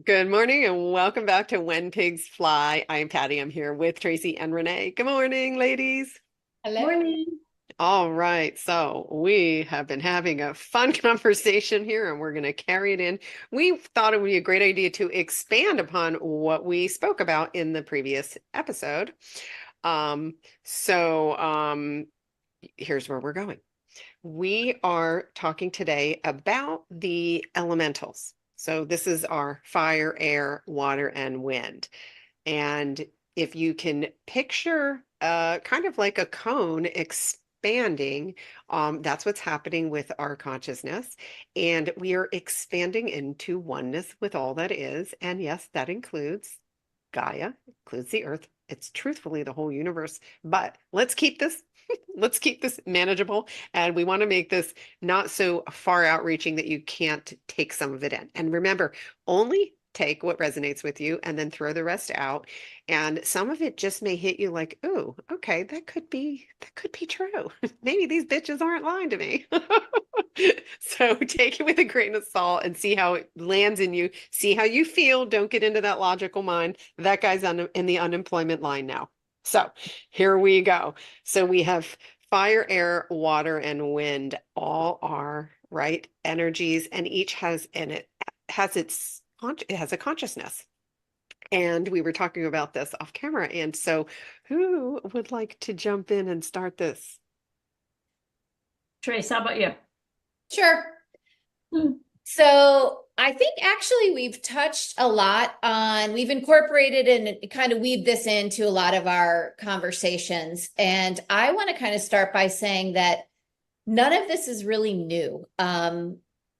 Good morning and welcome back to When Pigs Fly. I'm Patty. I'm here with Tracy and Renee. Good morning, ladies. Hello. Morning. All right, so we have been having a fun conversation here and we're going to carry it in. We thought it would be a great idea to expand upon what we spoke about in the previous episode. Um, so here's where we're going. We are talking today about the elementals. So this is our fire, air, water, and wind. And if you can picture kind of like a cone expanding, that's what's happening with our consciousness. And we are expanding into oneness with all that is. And yes, that includes Gaia, includes the earth. It's truthfully the whole universe. But let's keep this manageable. And we want to make this not so far outreaching that you can't take some of it in. And remember, only take what resonates with you and then throw the rest out. And some of it just may hit you like, oh, okay, that could be true. Maybe these bitches aren't lying to me. So take it with a grain of salt and see how it lands in you. See how you feel. Don't get into that logical mind. That guy's in the unemployment line now. So here we go. So we have fire, air, water, and wind all are right energies, and each has and it has it has a consciousness. And we were talking about this off camera. And so who would like to jump in and start this? Trace, how about you? Sure. Hmm. So I think actually we've touched a lot on, we've incorporated and kind of weaved this into a lot of our conversations. And I want to kind of start by saying that none of this is really new.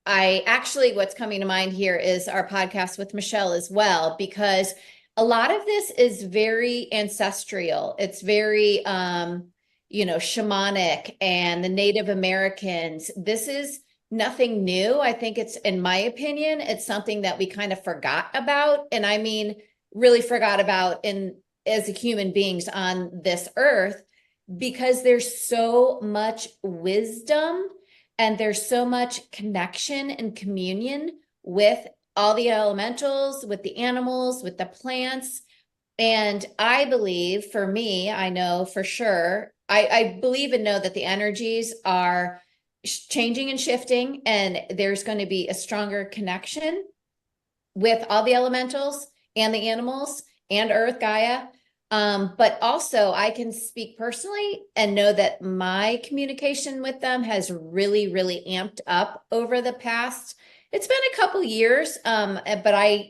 I actually, what's coming to mind here is our podcast with Michelle as well, because a lot of this is very ancestral. It's very, shamanic and the Native Americans. This is nothing new. I think it's, in my opinion, it's something that we kind of forgot about. And I mean, really forgot about in as a human beings on this earth because there's so much wisdom and there's so much connection and communion with all the elementals, with the animals, with the plants. And I believe for me, I know for sure, I believe and know that the energies are changing and shifting, and there's going to be a stronger connection with all the elementals and the animals and Earth, Gaia. But also, I can speak personally and know that my communication with them has really, really amped up over the past. It's been a couple years, but I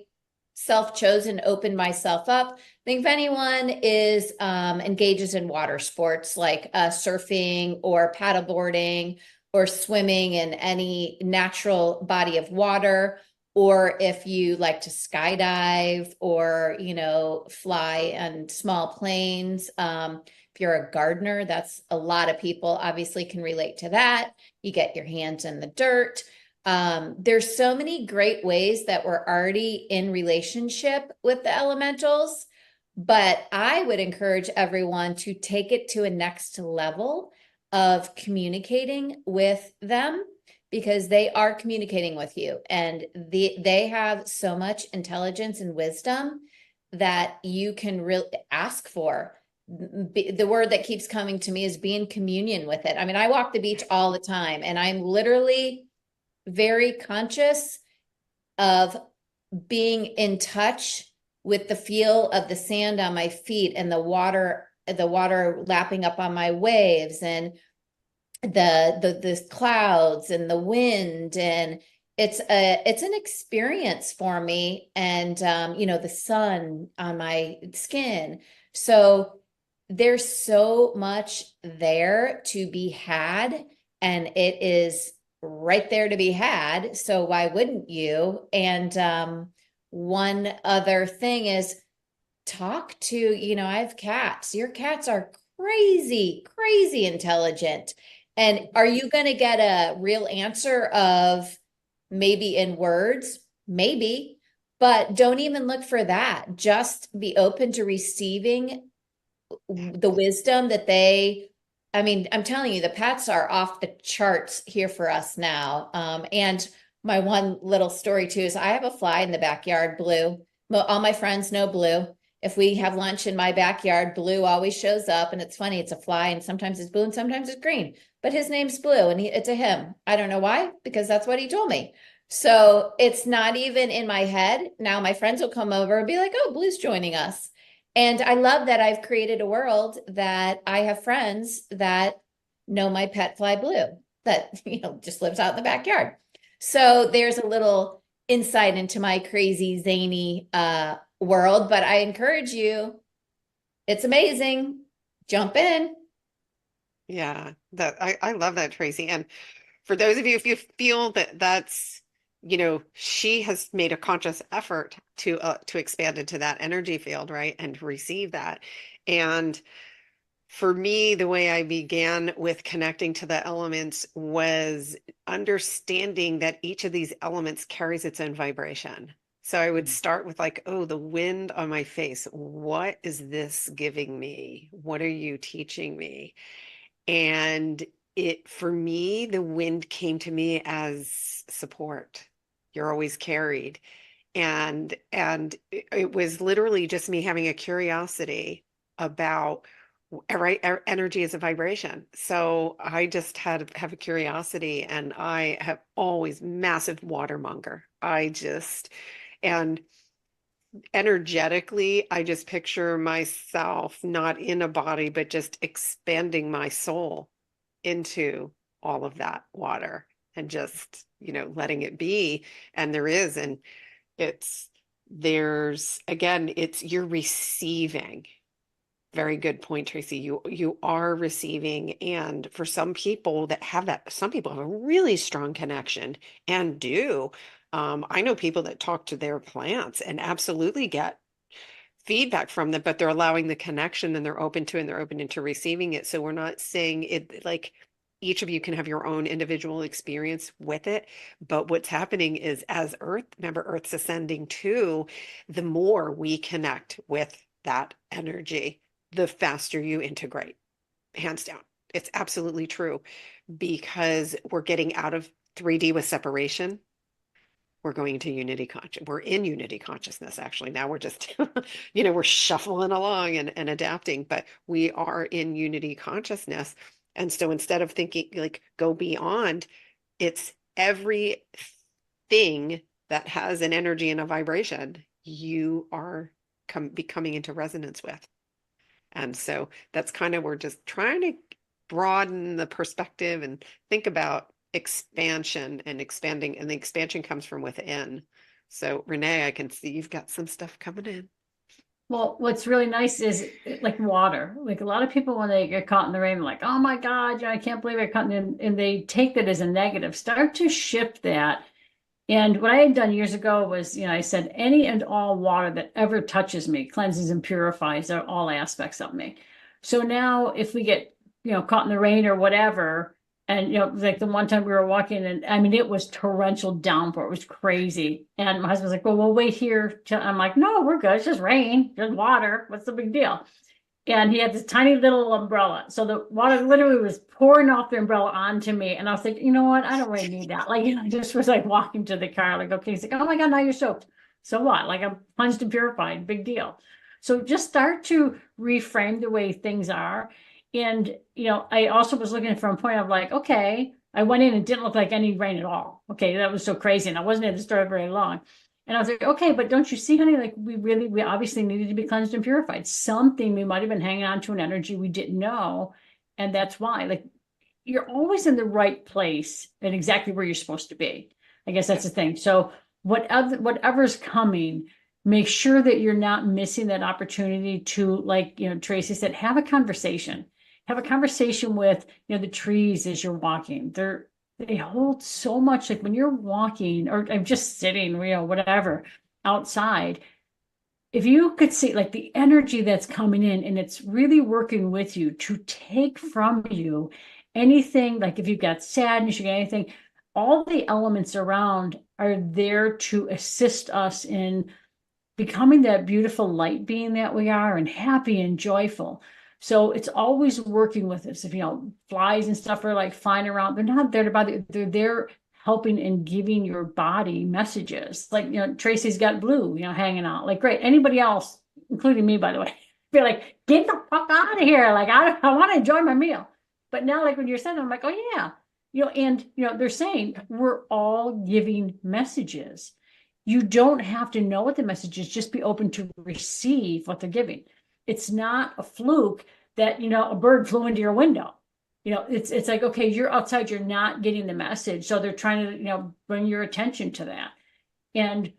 self-chosen opened myself up. I think if anyone is engages in water sports like surfing or paddleboarding or swimming in any natural body of water, or if you like to skydive or fly on small planes, if you're a gardener, that's a lot of people obviously can relate to that. You get your hands in the dirt. There's so many great ways that we're already in relationship with the elementals, but I would encourage everyone to take it to a next level of communicating with them, because they are communicating with you and they have so much intelligence and wisdom that you can really ask for. The word that keeps coming to me is be in communion with it. I mean, I walk the beach all the time and I'm literally very conscious of being in touch with the feel of the sand on my feet and the water lapping up on my waves, and the clouds and the wind, and it's an experience for me, and the sun on my skin. So there's so much there to be had, and it is right there to be had, so why wouldn't you? And one other thing is, talk to, I have cats. Your cats are crazy, crazy intelligent. And are you going to get a real answer of maybe in words? Maybe, but don't even look for that. Just be open to receiving the wisdom that I mean, I'm telling you, the pets are off the charts here for us now. And my one little story too is I have a fly in the backyard, Blue. All my friends know Blue. If we have lunch in my backyard, Blue always shows up, and it's funny, it's a fly, and sometimes it's blue and sometimes it's green, but his name's Blue, and it's a him. I don't know why, because that's what he told me. So it's not even in my head. Now my friends will come over and be like, oh, Blue's joining us. And I love that I've created a world that I have friends that know my pet fly Blue that, just lives out in the backyard. So there's a little insight into my crazy, zany world, but I encourage you. It's amazing. Jump in. Yeah, I love that, Tracy. And for those of you, if you feel that that's, she has made a conscious effort to expand into that energy field, right? And receive that. And for me, the way I began with connecting to the elements was understanding that each of these elements carries its own vibration. So I would start with like, oh, the wind on my face. What is this giving me? What are you teaching me? And for me, the wind came to me as support. You're always carried. And it was literally just me having a curiosity about, right, our energy is a vibration. So I just have a curiosity, and I have always massive watermonger. And energetically, I just picture myself not in a body, but just expanding my soul into all of that water and just, letting it be. And it's, again, you're receiving. Very good point, Tracy. You are receiving, and for some people that have that, some people have a really strong connection and do. I know people that talk to their plants and absolutely get feedback from them, but they're allowing the connection, and they're open to it, and they're open into receiving it. So we're not saying it like each of you can have your own individual experience with it. But what's happening is, as Earth, remember, Earth's ascending too, the more we connect with that energy, the faster you integrate, hands down. It's absolutely true, because we're getting out of 3D with separation. We're going into we're in unity consciousness. Actually, now we're just we're shuffling along and adapting, but we are in unity consciousness. And so instead of thinking like go beyond, it's everything that has an energy and a vibration you are becoming into resonance with. And so that's kind of, we're just trying to broaden the perspective and think about expansion and expanding, and the expansion comes from within. So Renee, I can see you've got some stuff coming in. Well, what's really nice is like water. Like a lot of people, when they get caught in the rain, like, oh my God, I can't believe I caught in, and they take that as a negative. Start to shift that. And what I had done years ago was, I said, any and all water that ever touches me cleanses and purifies all aspects of me. So now if we get, caught in the rain or whatever, and, like the one time we were walking, and I mean, it was torrential downpour. It was crazy. And my husband's like, well, we'll wait here. I'm like, no, we're good. It's just rain, just water. What's the big deal? And he had this tiny little umbrella. So the water literally was pouring off the umbrella onto me. And I was like, you know what? I don't really need that. Like, I just was like walking to the car, like, okay. He's like, oh my God, now you're soaked. So what? Like, I'm cleansed and purified. Big deal. So just start to reframe the way things are. And, I also was looking from a point of like, okay, I went in and didn't look like any rain at all. Okay, that was so crazy. And I wasn't in the store very long. And I was like, okay, but don't you see, honey, like we obviously needed to be cleansed and purified. Something we might have been hanging on to an energy we didn't know. And that's why, like, you're always in the right place and exactly where you're supposed to be. I guess that's the thing. So whatever's coming, make sure that you're not missing that opportunity to, like, Tracy said, have a conversation. Have a conversation with, the trees as you're walking. They hold so much. Like when you're walking, or I'm just sitting, whatever, outside, if you could see like the energy that's coming in, and it's really working with you to take from you anything, like if you've got sadness, you got anything, all the elements around are there to assist us in becoming that beautiful light being that we are, and happy and joyful. So it's always working with us. If, flies and stuff are like flying around, they're not there to bother you. They're there helping and giving your body messages. Like, Tracy's got Blue, hanging out. Like, great. Anybody else, including me, by the way, be like, get the fuck out of here. Like, I want to enjoy my meal. But now, like when you're saying, I'm like, oh yeah, and they're saying we're all giving messages. You don't have to know what the message is, just be open to receive what they're giving. It's not a fluke that, a bird flew into your window. It's like, okay, you're outside, you're not getting the message. So they're trying to, bring your attention to that. And,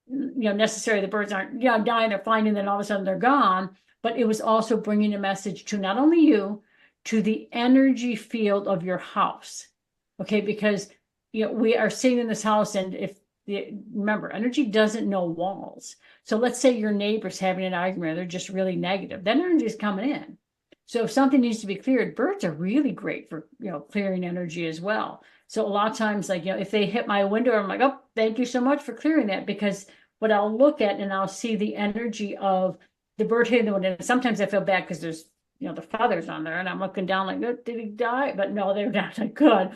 necessarily the birds aren't, dying, they're flying, and then all of a sudden they're gone. But it was also bringing a message to not only you, to the energy field of your house. Okay, because, we are sitting in this house, and remember, energy doesn't know walls. So let's say your neighbor's having an argument, they're just really negative. That energy is coming in. So if something needs to be cleared, birds are really great for, clearing energy as well. So a lot of times, like, if they hit my window, I'm like, oh, thank you so much for clearing that, because what I'll look at and I'll see the energy of the bird hitting the window. And sometimes I feel bad because there's, the feathers on there, and I'm looking down like, oh, did he die? But no, they're not good.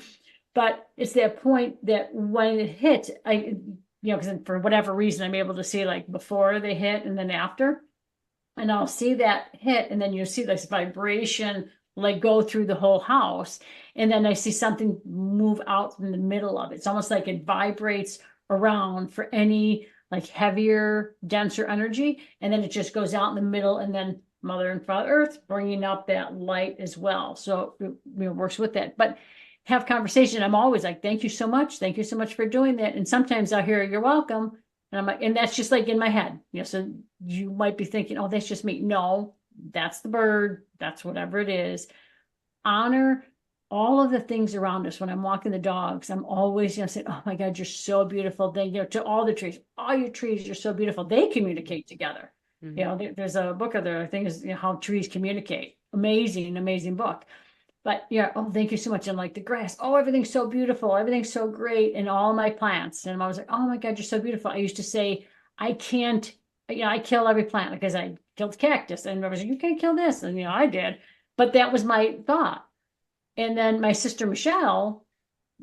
But it's that point that when it hit, because for whatever reason, I'm able to see like before they hit and then after. And I'll see that hit, and then you see this vibration like go through the whole house. And then I see something move out in the middle of it. It's almost like it vibrates around for any like heavier, denser energy. And then it just goes out in the middle, and then Mother and Father Earth bringing up that light as well. So it works with that. But have conversation. I'm always like, thank you so much. Thank you so much for doing that. And sometimes I'll hear, you're welcome. And I'm like, and that's just like in my head. So you might be thinking, oh, that's just me. No, that's the bird. That's whatever it is. Honor all of the things around us. When I'm walking the dogs, I'm always, saying, oh my God, you're so beautiful. They, to all the trees, all your trees, you're so beautiful. They communicate together. Mm-hmm. There's a book out there, I think, is how trees communicate. Amazing book. But oh, thank you so much. And like the grass, oh, everything's so beautiful. Everything's so great. And all my plants. And I was like, oh my God, you're so beautiful. I used to say, I can't, I kill every plant because I killed cactus. And I was like, you can't kill this. And, I did. But that was my thought. And then my sister, Michelle,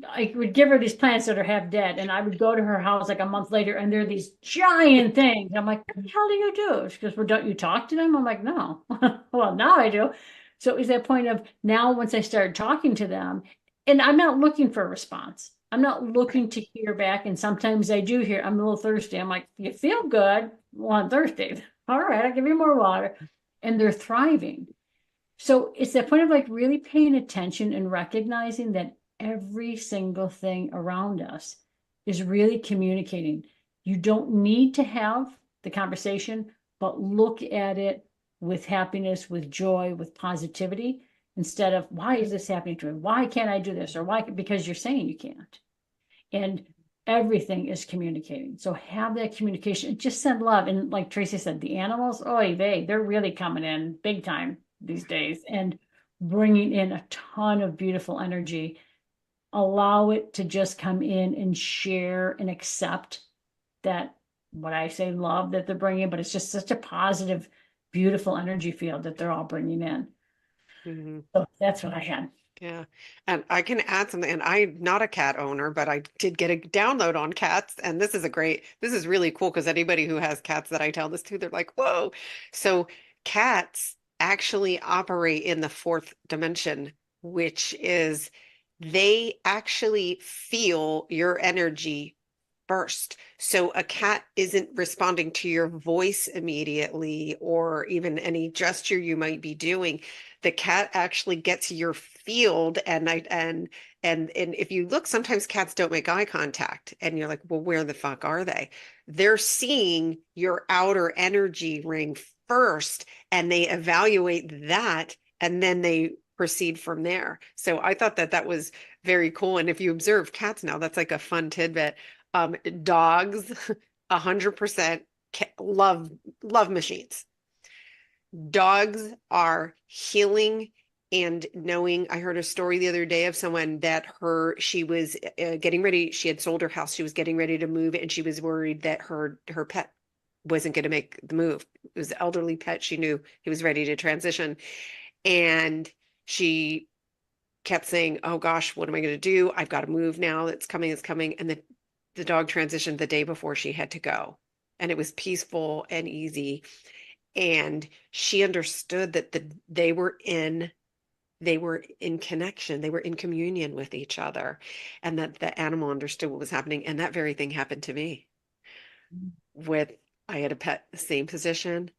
I would give her these plants that are half dead. And I would go to her house like a month later, and they're these giant things. And I'm like, what the hell do you do? She goes, well, don't you talk to them? I'm like, no. Well, now I do. So it was that point of now, once I started talking to them, and I'm not looking for a response. I'm not looking to hear back. And sometimes I do hear, I'm a little thirsty. I'm like, you feel good? Well, I'm thirsty. All right, I'll give you more water. And they're thriving. So it's that point of like really paying attention and recognizing that every single thing around us is really communicating. You don't need to have the conversation, but look at it with happiness, with joy, with positivity, instead of, why is this happening to me? Why can't I do this? Or why? Because you're saying you can't. And everything is communicating. So have that communication. Just send love. And like Tracy said, the animals, they're really coming in big time these days and bringing in a ton of beautiful energy. Allow it to just come in and share and accept that, what I say, love that they're bringing, but it's just such a positive, beautiful energy field that they're all bringing in. Mm-hmm. So that's what I had. Yeah. And I can add something, and I'm not a cat owner, but I did get a download on cats. And this is really cool, because anybody who has cats that I tell this to, they're like, whoa. So cats actually operate in the fourth dimension, which is they actually feel your energy first. So a cat isn't responding to your voice immediately, or even any gesture you might be doing. The cat actually gets your field, and if you look, sometimes cats don't make eye contact, and you're like, well, where the fuck are they? They're seeing your outer energy ring first, and they evaluate that, and then they proceed from there. So I thought that was very cool. And if you observe cats now, that's like a fun tidbit. Dogs, 100% love machines. Dogs are healing and knowing. I heard a story the other day of someone that she was getting ready. She had sold her house. She was getting ready to move, and she was worried that her pet wasn't going to make the move. It was an elderly pet. She knew he was ready to transition. And she kept saying, oh gosh, what am I going to do? I've got to move now. It's coming, it's coming. And the dog transitioned the day before she had to go. And it was peaceful and easy. And she understood that they were in connection, they were in communion with each other, and that the animal understood what was happening. And that very thing happened to me with, I had a pet, the same position,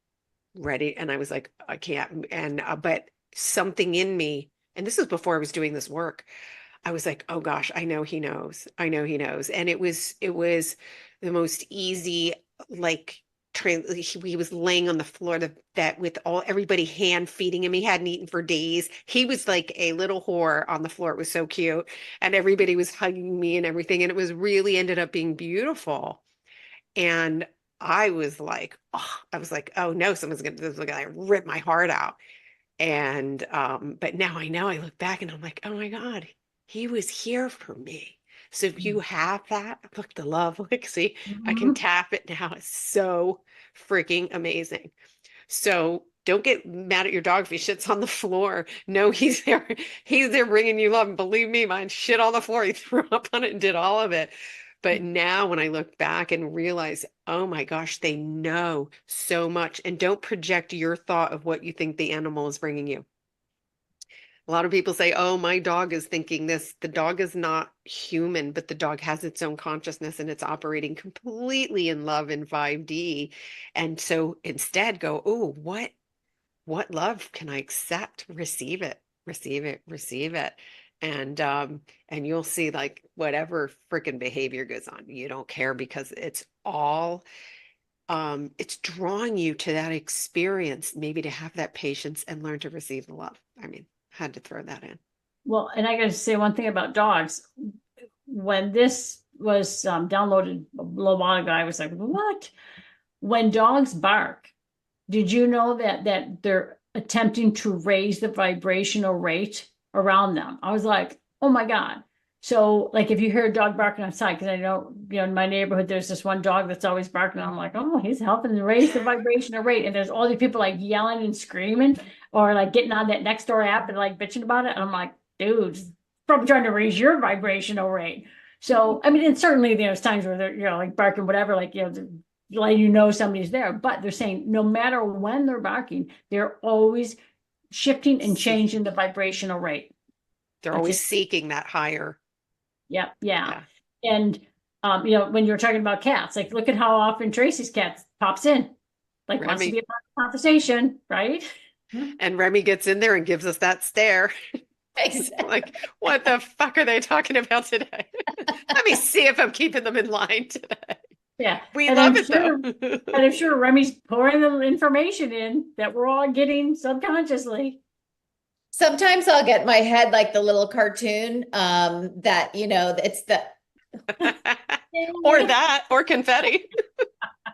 ready. And I was like, I can't. And, but something in me, and this was before I was doing this work, I was like, oh gosh, I know he knows. I know he knows. And it was the most easy, like, he was laying on the floor that with everybody hand feeding him. He hadn't eaten for days. He was like a little whore on the floor. It was so cute. And everybody was hugging me and everything. And it was really ended up being beautiful. And I was like, oh no, this is gonna rip my heart out. And but now I know, I look back and I'm like, oh my God, he was here for me. So if you have that, look, the love, like, see, I can Mhm. tap it now. It's so freaking amazing. So don't get mad at your dog if he shits on the floor. No, he's there. He's there bringing you love. And believe me, mine shit on the floor. He threw up on it and did all of it. But now when I look back and realize, oh my gosh, they know so much. And don't project your thought of what you think the animal is bringing you. A lot of people say, oh, my dog is thinking this. The dog is not human, but the dog has its own consciousness and it's operating completely in love in 5D. And so instead go, oh, what love can I accept? Receive it, receive it, receive it. And you'll see, like, whatever freaking behavior goes on, you don't care, because it's all it's drawing you to that experience, maybe to have that patience and learn to receive the love. I mean, had to throw that in. Well, and I got to say one thing about dogs. When this was downloaded a little while ago, I was like, what? When dogs bark, did you know that they're attempting to raise the vibrational rate around them? I was like, oh my God. So like if you hear a dog barking outside, because I know, in my neighborhood, there's this one dog that's always barking. I'm like, oh, he's helping to raise the vibrational rate. And there's all these people like yelling and screaming or like getting on that next door app and like bitching about it. And I'm like, dude, probably trying to raise your vibrational rate. So, I mean, and certainly there's times where they're, like barking, whatever, like, letting you know somebody's there, but they're saying no matter when they're barking, they're always shifting and changing the vibrational rate. They're That's always it. seeking that higher. Yeah, yeah. Yeah. And when you're talking about cats, like look at how often Tracy's cat pops in, like wants to be Remy. a part of the conversation, right? And Remy gets in there and gives us that stare. Exactly. Like, what the fuck are they talking about today? Let me see if I'm keeping them in line today. Yeah. We And love I'm it sure, though. and I'm sure Remy's pouring the information in that we're all getting subconsciously. Sometimes I'll get my head like the little cartoon that, it's the Or that, or confetti.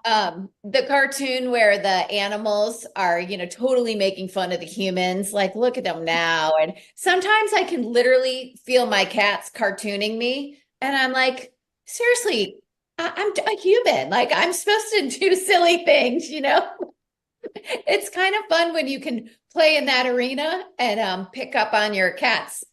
the cartoon where the animals are, totally making fun of the humans. Like, look at them now. And sometimes I can literally feel my cats cartooning me. And I'm like, seriously, I'm a human. Like, I'm supposed to do silly things. It's kind of fun when you can play in that arena and pick up on your cat's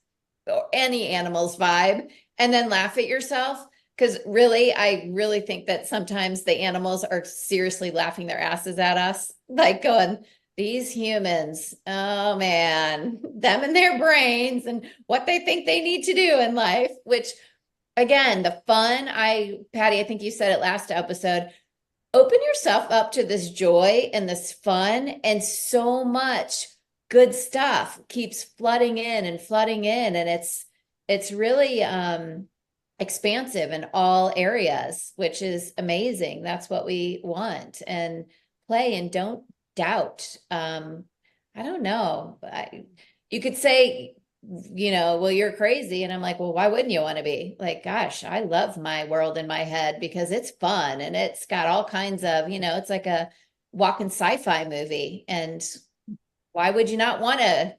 or any animal's vibe and then laugh at yourself. Because really, I really think that sometimes the animals are seriously laughing their asses at us, like going, these humans, oh man, them and their brains and what they think they need to do in life, which again, the fun, Patty, I think you said it last episode, open yourself up to this joy and this fun, and so much good stuff keeps flooding in and flooding in. And it's really expansive in all areas, which is amazing. That's what we want. And play and don't doubt. I don't know. You could say, well, you're crazy. And I'm like, well, why wouldn't you want to be? Like, gosh, I love my world in my head because it's fun and it's got all kinds of, it's like a walking sci-fi movie. And why would you not want to,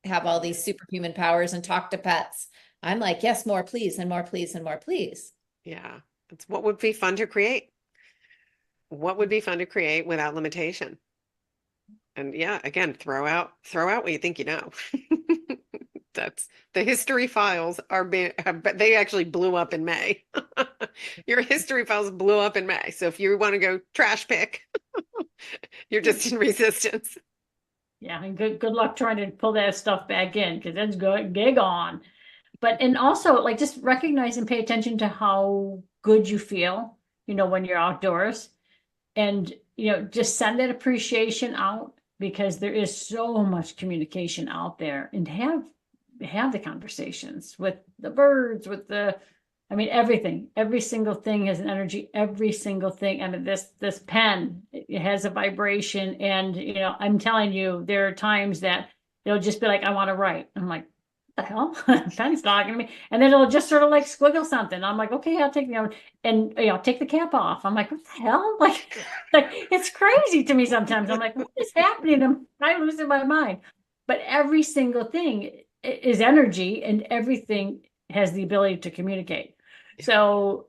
have all these superhuman powers and talk to pets? I'm like, yes, more please, and more please, and more please. Yeah. It's what would be fun to create. What would be fun to create without limitation? And yeah, again, throw out what you think you know. That's the history files are being, but they actually blew up in May. Your history files blew up in May. So if you want to go trash pick, you're just in resistance. Yeah, and good luck trying to pull that stuff back in because that's good, gig on. But and also like just recognize and pay attention to how good you feel, when you're outdoors. And just send that appreciation out because there is so much communication out there, and have the conversations with the birds, with everything. Every single thing has an energy. Every single thing. I mean, this pen, it has a vibration, and I'm telling you, there are times that it'll just be like, I want to write. I'm like, the hell? Pen's talking to me. And then it'll just sort of like squiggle something. I'm like, okay, I'll take and take the cap off. I'm like, what the hell? Like it's crazy to me sometimes. I'm like, what is happening? I'm losing my mind. But every single thing is energy, and everything has the ability to communicate. So,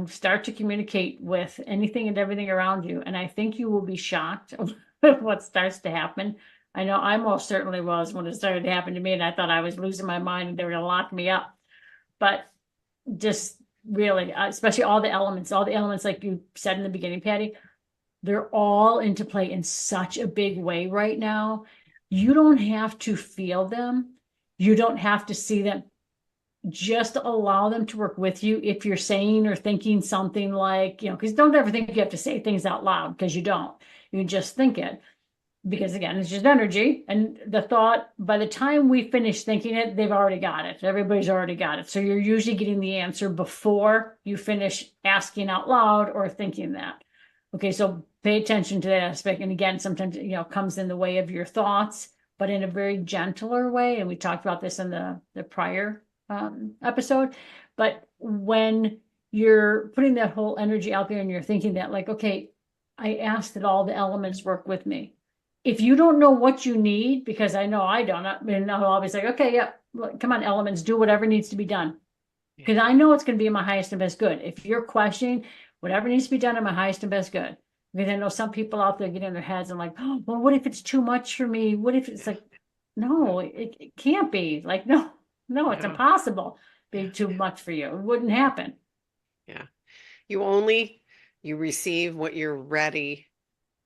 start to communicate with anything and everything around you. And I think you will be shocked of what starts to happen. I know I most certainly was when it started to happen to me, and I thought I was losing my mind and they were going to lock me up. But just really, especially all the elements, like you said in the beginning, Patty, they're all into play in such a big way right now. You don't have to feel them. You don't have to see them. Just allow them to work with you. If you're saying or thinking something like, because don't ever think you have to say things out loud, because you don't. You just think it. Because again, it's just energy. And the thought, by the time we finish thinking it, they've already got it. Everybody's already got it. So you're usually getting the answer before you finish asking out loud or thinking that. Okay, so pay attention to that aspect. And again, sometimes comes in the way of your thoughts, but in a very gentler way. And we talked about this in the prior episode. But when you're putting that whole energy out there and you're thinking that, like, okay, I asked that all the elements work with me. If you don't know what you need, because I know I don't, and I'll always say, okay, yeah, come on, elements, do whatever needs to be done. Because I know it's going to be in my highest and best good. If you're questioning, whatever needs to be done in my highest and best good. Because I know some people out there get in their heads and like, oh, well, what if it's too much for me? What if it's like, no, it can't be. Like, no, it's impossible being too much for you. It wouldn't happen. Yeah. You receive what you're ready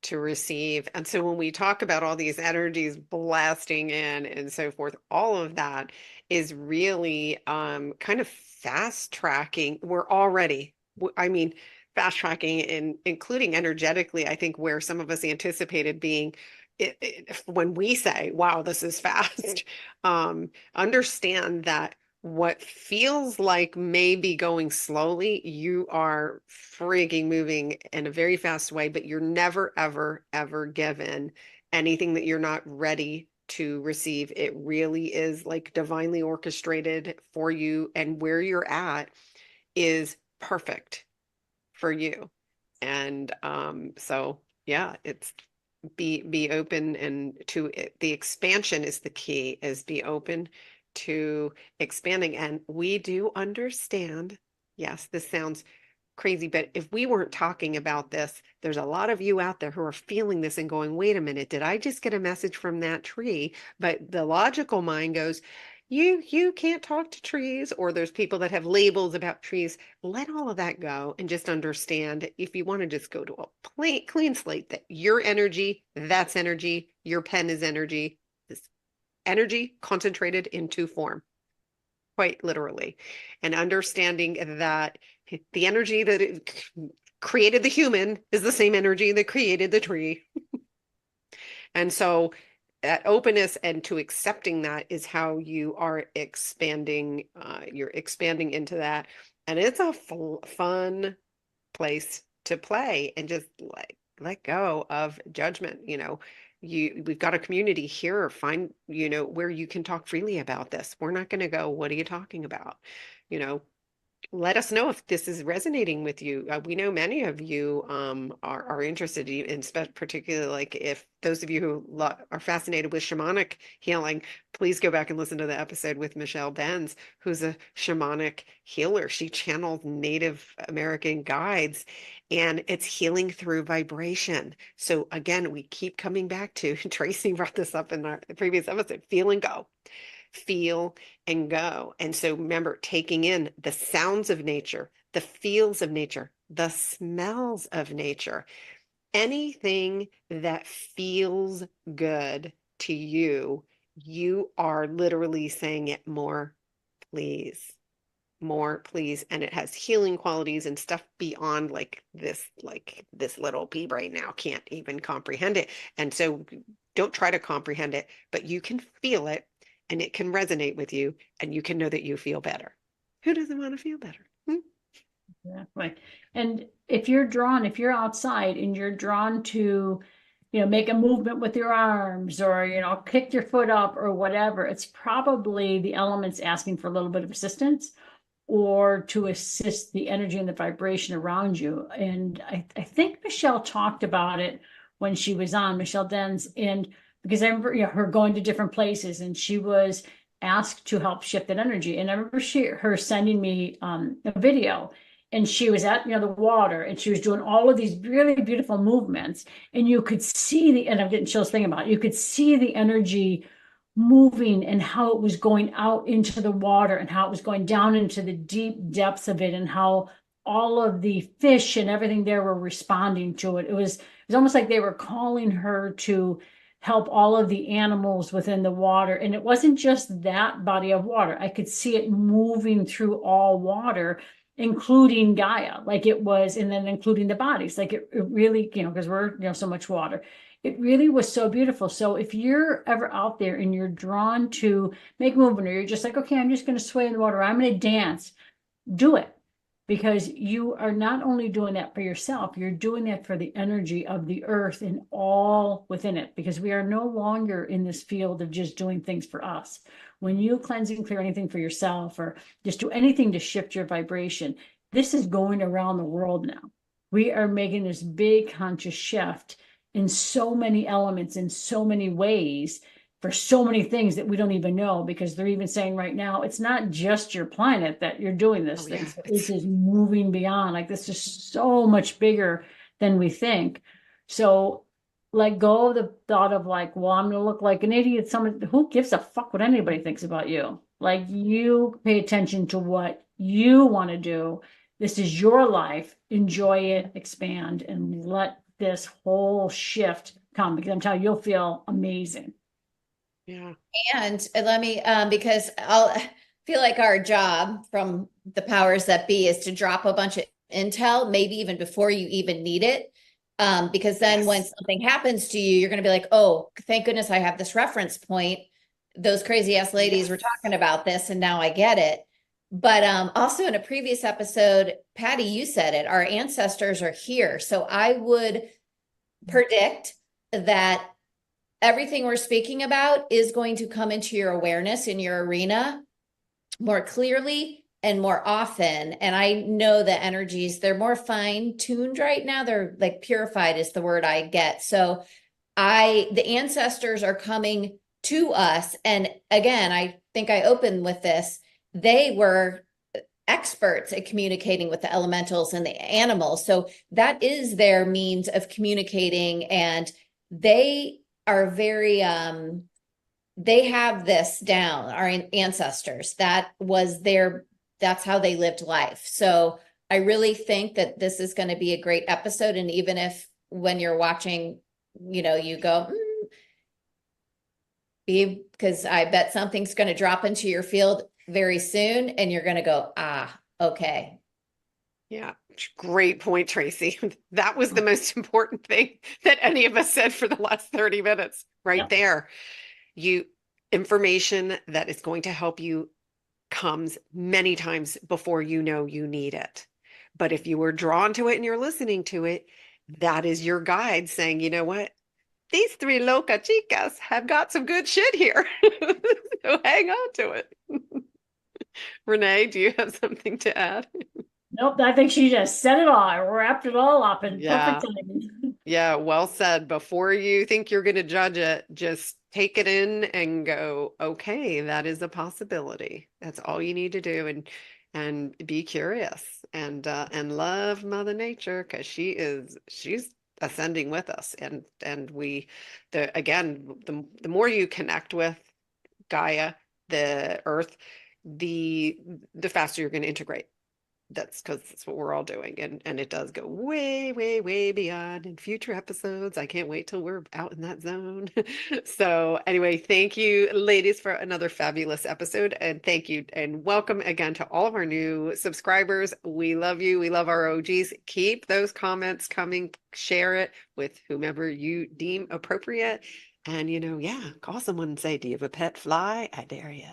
to receive. And so when we talk about all these energies blasting in and so forth, all of that is really kind of fast tracking. We're already, fast tracking and including energetically, I think where some of us anticipated being when we say, wow, this is fast, understand that what feels like maybe going slowly, you are freaking moving in a very fast way, but you're never, ever, ever given anything that you're not ready to receive. It really is like divinely orchestrated for you, and where you're at is perfect for you. And so yeah, it's be open, and to it, the expansion is the key, is be open to expanding. And we do understand, yes, this sounds crazy, but if we weren't talking about this, there's a lot of you out there who are feeling this and going, wait a minute, did I just get a message from that tree? But the logical mind goes, you can't talk to trees, or there's people that have labels about trees. Let all of that go and just understand, if you want to just go to a clean slate, that your energy, that's energy, your pen is energy, this energy concentrated into form, quite literally. And understanding that the energy that created the human is the same energy that created the tree. And so that openness and to accepting that is how you are expanding. You're expanding into that. And it's a fun place to play, and just let go of judgment. We've got a community here. Find, where you can talk freely about this. We're not going to go, what are you talking about? Let us know if this is resonating with you. We know many of you are interested in, particularly like if those of you who are fascinated with shamanic healing, please go back and listen to the episode with Michelle Benz, who's a shamanic healer. She channeled Native American guides, and it's healing through vibration. So again, we keep coming back to, Tracy brought this up in our previous episode, feel and go. feel, and go. And so remember, taking in the sounds of nature, the feels of nature, the smells of nature, anything that feels good to you, you are literally saying it more, please, more, please. And it has healing qualities and stuff beyond like this little pea right now can't even comprehend it. And so don't try to comprehend it, but you can feel it and it can resonate with you and you can know that you feel better. Who doesn't want to feel better? Hmm? Exactly. And if you're outside and you're drawn to, make a movement with your arms or, kick your foot up or whatever, it's probably the elements asking for a little bit of assistance or to assist the energy and the vibration around you. And I think Michelle talked about it when she was on, Michelle Denz, and because I remember her going to different places and she was asked to help shift that energy. And I remember her sending me a video and she was at the water and she was doing all of these really beautiful movements and you could see and I'm getting chills thinking about it, you could see the energy moving and how it was going out into the water and how it was going down into the deep depths of it and how all of the fish and everything there were responding to it. It was almost like they were calling her to help all of the animals within the water. And it wasn't just that body of water. I could see it moving through all water, including Gaia, like it was, and then including the bodies, like it really, because we're, so much water. It really was so beautiful. So if you're ever out there and you're drawn to make movement, or you're just like, okay, I'm just going to sway in the water, I'm going to dance, do it. Because you are not only doing that for yourself, you're doing that for the energy of the earth and all within it, because we are no longer in this field of just doing things for us. When you cleanse and clear anything for yourself or just do anything to shift your vibration, this is going around the world now. We are making this big conscious shift in so many elements, in so many ways, for so many things that we don't even know, because they're even saying right now, it's not just your planet that you're doing this Oh, thing. yeah. So this is moving beyond, like this is so much bigger than we think. So let go of the thought of like, well, I'm going to look like an idiot. Someone who gives a fuck what anybody thinks about you. Like you pay attention to what you want to do. This is your life. Enjoy it, expand, and let this whole shift come, because I'm telling you, you'll feel amazing. Yeah. And let me, because I'll feel like our job from the powers that be is to drop a bunch of intel, maybe even before you even need it. Because then when Yes. something happens to you, you're going to be like, oh, thank goodness I have this reference point. Those crazy ass ladies were Yes. talking about this and now I get it. But also in a previous episode, Patty, you said it, our ancestors are here. So I would predict that everything we're speaking about is going to come into your awareness in your arena more clearly and more often. And I know the energies, they're more fine tuned right now. They're like purified is the word I get. So the ancestors are coming to us. And again, I think I opened with this. They were experts at communicating with the elementals and the animals. So that is their means of communicating. And they are very they have this down, our ancestors. That's how they lived life. So I really think that this is going to be a great episode. And even if when you're watching, you go, because I bet something's going to drop into your field very soon and you're going to go, okay. Yeah, great point, Tracy. That was the most important thing that any of us said for the last 30 minutes right there. Information that is going to help you comes many times before you know you need it. But if you were drawn to it and you're listening to it, that is your guide saying, you know what? These three loca chicas have got some good shit here. So hang on to it. Renee, do you have something to add? Nope, I think she just said it all, wrapped it all up in Yeah. perfect timing. Yeah, well said. Before you think you're going to judge it, just take it in and go, okay, that is a possibility. That's all you need to do, and be curious and love Mother Nature, because she's ascending with us, and we the again the more you connect with Gaia, the earth, the faster you're going to integrate. That's because that's what we're all doing. And it does go way, way, way beyond in future episodes. I can't wait till we're out in that zone. So anyway, thank you, ladies, for another fabulous episode. And thank you and welcome again to all of our new subscribers. We love you. We love our OGs. Keep those comments coming. Share it with whomever you deem appropriate. And, yeah, call someone and say, do you have a pet fly? I dare you.